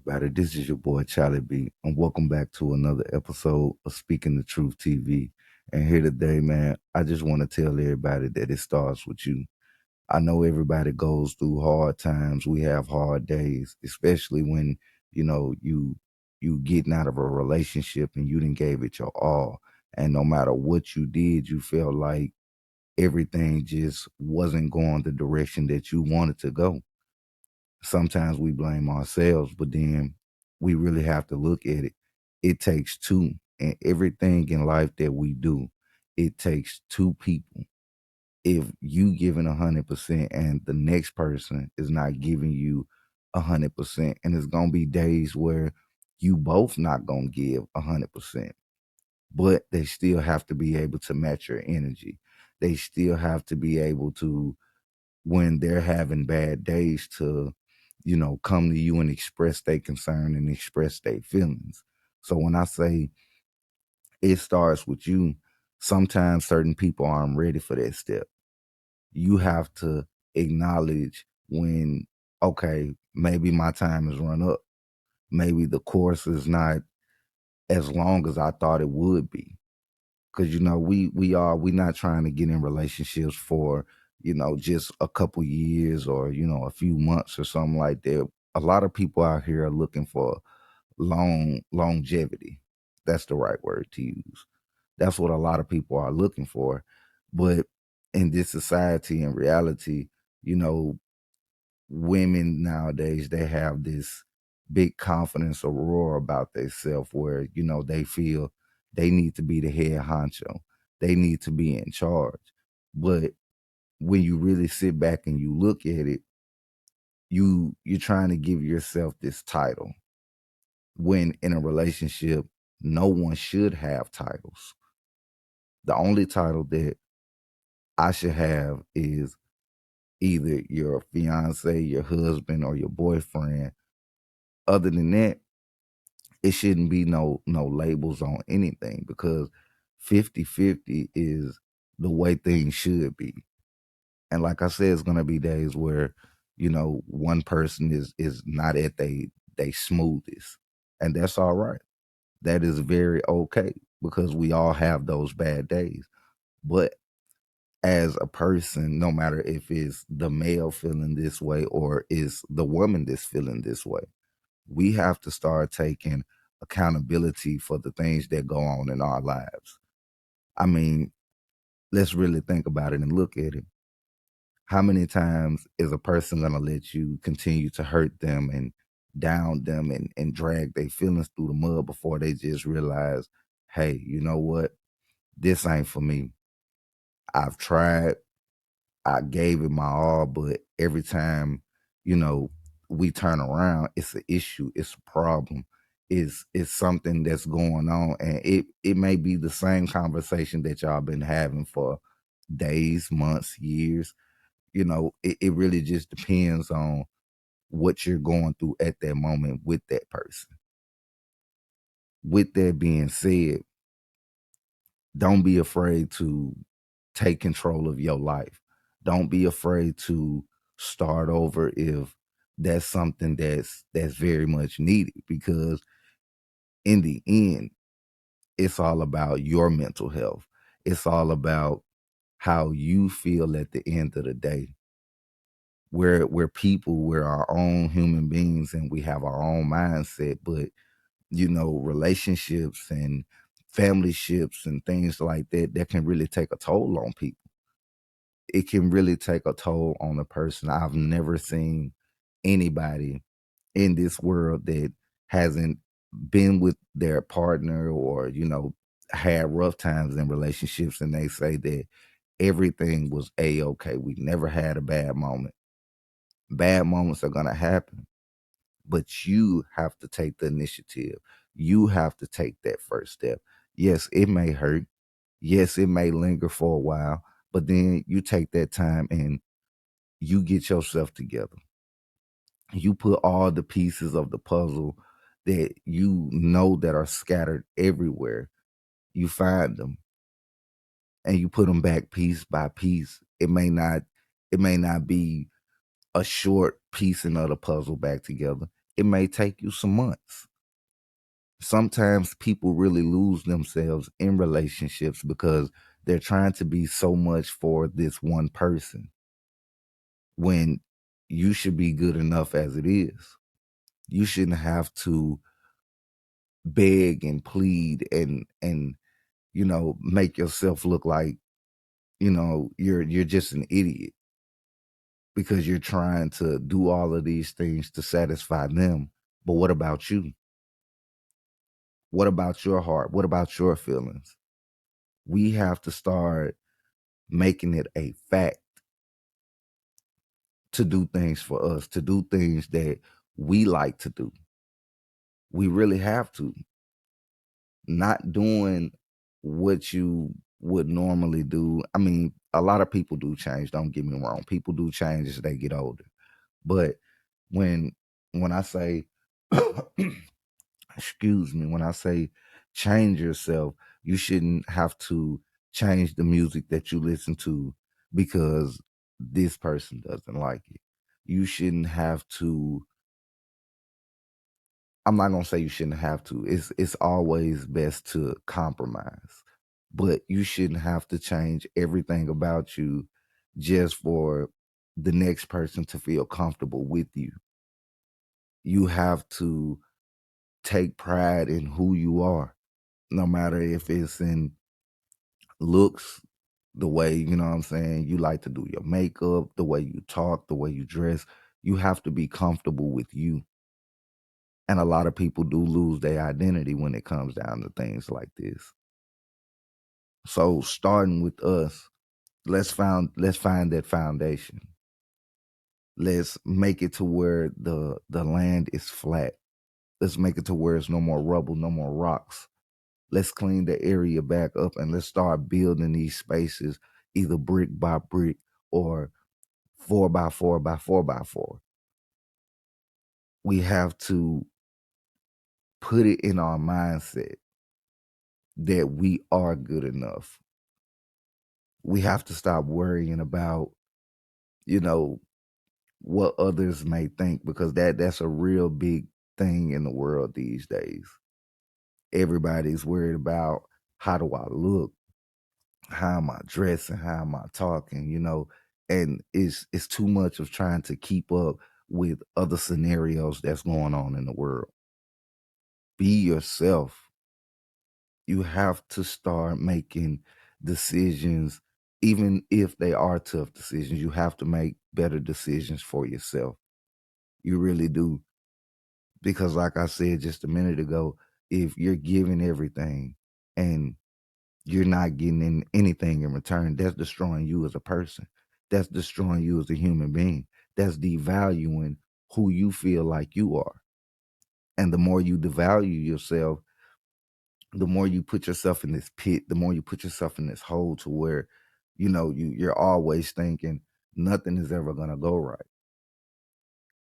everybody? This is your boy Charlie B, and welcome back to another episode of Speaking the Truth TV. And here today, man, I just want to tell everybody that it starts with you. I know everybody goes through hard times. We have hard days, especially when you getting out of a relationship and you didn't gave it your all. And no matter what you did, you felt like everything just wasn't going the direction that you wanted to go. Sometimes we blame ourselves, but then we really have to look at it. It takes two, and everything in life that we do, it takes two people. If you giving 100% and the next person is not giving you 100%, and it's gonna be days where you both not gonna give 100%, but they still have to be able to match your energy. They still have to be able to, when they're having bad days, to come to you and express their concern and express their feelings. So when I say it starts with you, sometimes certain people aren't ready for that step. You have to acknowledge when, okay, maybe my time has run up, maybe the course is not as long as I thought it would be. Because we not trying to get in relationships for just a couple years or a few months or something like that. A lot of people out here are looking for longevity. That's the right word to use. That's what a lot of people are looking for. But in this society, in reality, you know women nowadays, they have this big confidence aurora about themselves, where they feel they need to be the head honcho, they need to be in charge. But when you really sit back and you look at it, you're trying to give yourself this title, when in a relationship no one should have titles. The only title that I should have is either your fiance, your husband, or your boyfriend. Other than that, it shouldn't be no labels on anything, because 50-50 is the way things should be. And like I said, it's gonna be days where one person is not at they smoothest, and that's all right. That is very okay, because we all have those bad days. But as a person, no matter if it's the male feeling this way or is the woman that's feeling this way, we have to start taking accountability for the things that go on in our lives. I mean, let's really think about it and look at it. How many times is a person going to let you continue to hurt them and down them and drag their feelings through the mud before they just realize, hey, you know what? This ain't for me. I've tried, I gave it my all, but every time, you know, we turn around, it's an issue, it's a problem, it's something that's going on, and it may be the same conversation that y'all been having for days, months, years. It really just depends on what you're going through at that moment with that person. With that being said, don't be afraid to take control of your life. Don't be afraid to start over if that's something that's very much needed, because in the end, it's all about your mental health. It's all about how you feel at the end of the day. We're people, we're our own human beings, and we have our own mindset. But relationships and family ships and things like that can really take a toll on people. It can really take a toll on a person. I've never seen anybody in this world that hasn't been with their partner, or had rough times in relationships, and they say that everything was a-okay. We never had a bad moment. Bad moments are going to happen, but you have to take the initiative. You have to take that first step. Yes, it may hurt. Yes, it may linger for a while, but then you take that time and you get yourself together. You put all the pieces of the puzzle that that are scattered everywhere. You find them and you put them back piece by piece. It may not be a short piecing of the puzzle back together. it may take you some months. Sometimes people really lose themselves in relationships because they're trying to be so much for this one person when you should be good enough as it is. You shouldn't have to beg and plead and make yourself look like, you're just an idiot because you're trying to do all of these things to satisfy them. But what about you? What about your heart? What about your feelings? We have to start making it a fact to do things for us, to do things that we like to do. We really have to. Not doing what you would normally do. I mean, a lot of people do change, don't get me wrong. People do change as they get older. But when I say excuse me, when I say change yourself, you shouldn't have to change the music that you listen to because this person doesn't like it. You shouldn't have to. I'm not gonna say you shouldn't have to. It's always best to compromise, but you shouldn't have to change everything about you just for the next person to feel comfortable with you. You have to take pride in who you are, no matter if it's in looks, the way, you know what I'm saying, you like to do your makeup, the way you talk, the way you dress. You have to be comfortable with you. And a lot of people do lose their identity when it comes down to things like this. So starting with us, let's find that foundation. Let's make it to where the land is flat. Let's make it to where it's no more rubble, no more rocks. Let's clean the area back up and let's start building these spaces either brick by brick or 4 by 4 by 4 by 4. We have to put it in our mindset that we are good enough. We have to stop worrying about, you know, what others may think, because that's a real big thing in the world these days. Everybody's worried about, how do I look? How am I dressing? How am I talking? And it's too much of trying to keep up with other scenarios that's going on in the world. Be yourself. You have to start making decisions, even if they are tough decisions. You have to make better decisions for yourself. You really do. Because like I said just a minute ago, if you're giving everything and you're not getting anything in return, that's destroying you as a person. That's destroying you as a human being. That's devaluing who you feel like you are. And the more you devalue yourself, the more you put yourself in this pit, the more you put yourself in this hole to where, you're always thinking nothing is ever gonna go right.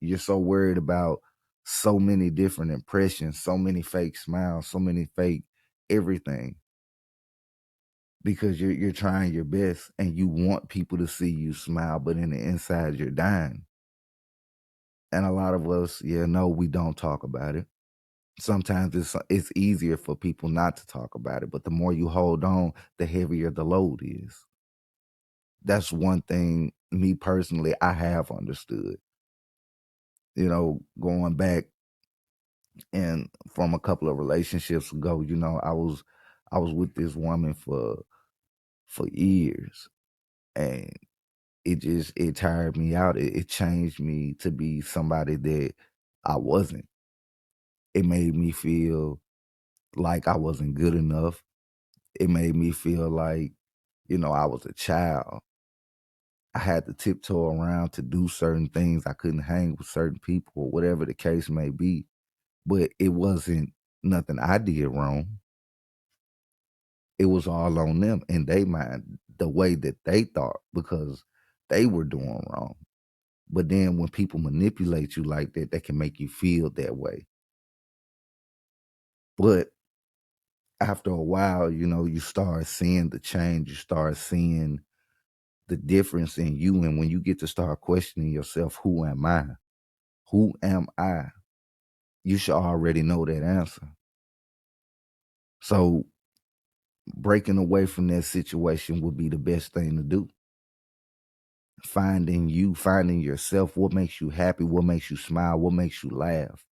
You're so worried about so many different impressions, so many fake smiles, so many fake everything, because you're trying your best and you want people to see you smile, but in the inside you're dying. And a lot of us, no, we don't talk about it. Sometimes it's easier for people not to talk about it, but the more you hold on, the heavier the load is. That's one thing, me personally, I have understood. Going back and from a couple of relationships ago, I was with this woman for years, and it tired me out. It changed me to be somebody that I wasn't. It made me feel like I wasn't good enough. It made me feel like, I was a child. I had to tiptoe around to do certain things. I couldn't hang with certain people or whatever the case may be. But it wasn't nothing I did wrong. It was all on them in their mind, the way that they thought, because they were doing wrong. But then when people manipulate you like that, they can make you feel that way. But after a while, you start seeing the change. You start seeing the difference in you. And when you get to start questioning yourself, who am I? Who am I? you should already know that answer. So breaking away from that situation would be the best thing to do. Finding you, finding yourself, what makes you happy, what makes you smile, what makes you laugh.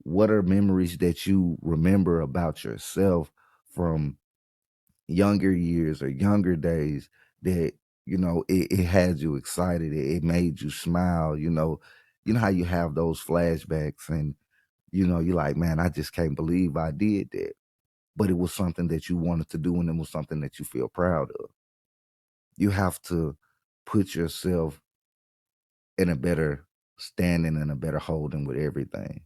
What are memories that you remember about yourself from younger years or younger days that, it had you excited, it made you smile, you know how you have those flashbacks and you're like, man, I just can't believe I did that. But it was something that you wanted to do and it was something that you feel proud of. You have to put yourself in a better standing and a better holding with everything.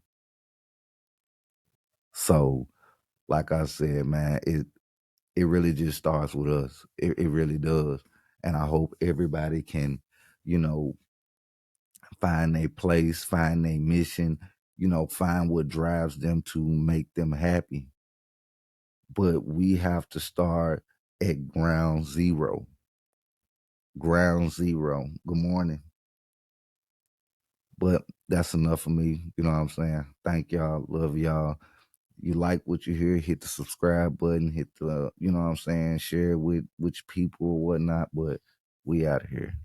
So, like I said, man, it really just starts with us. It really does. And I hope everybody can, you know, find a place, find a mission, find what drives them to make them happy. But we have to start at ground zero. Ground zero. Good morning. But that's enough for me. You know what I'm saying? Thank y'all. Love y'all. You like what you hear, hit the subscribe button, hit the, you know what I'm saying, share it with which people or whatnot. But we out of here.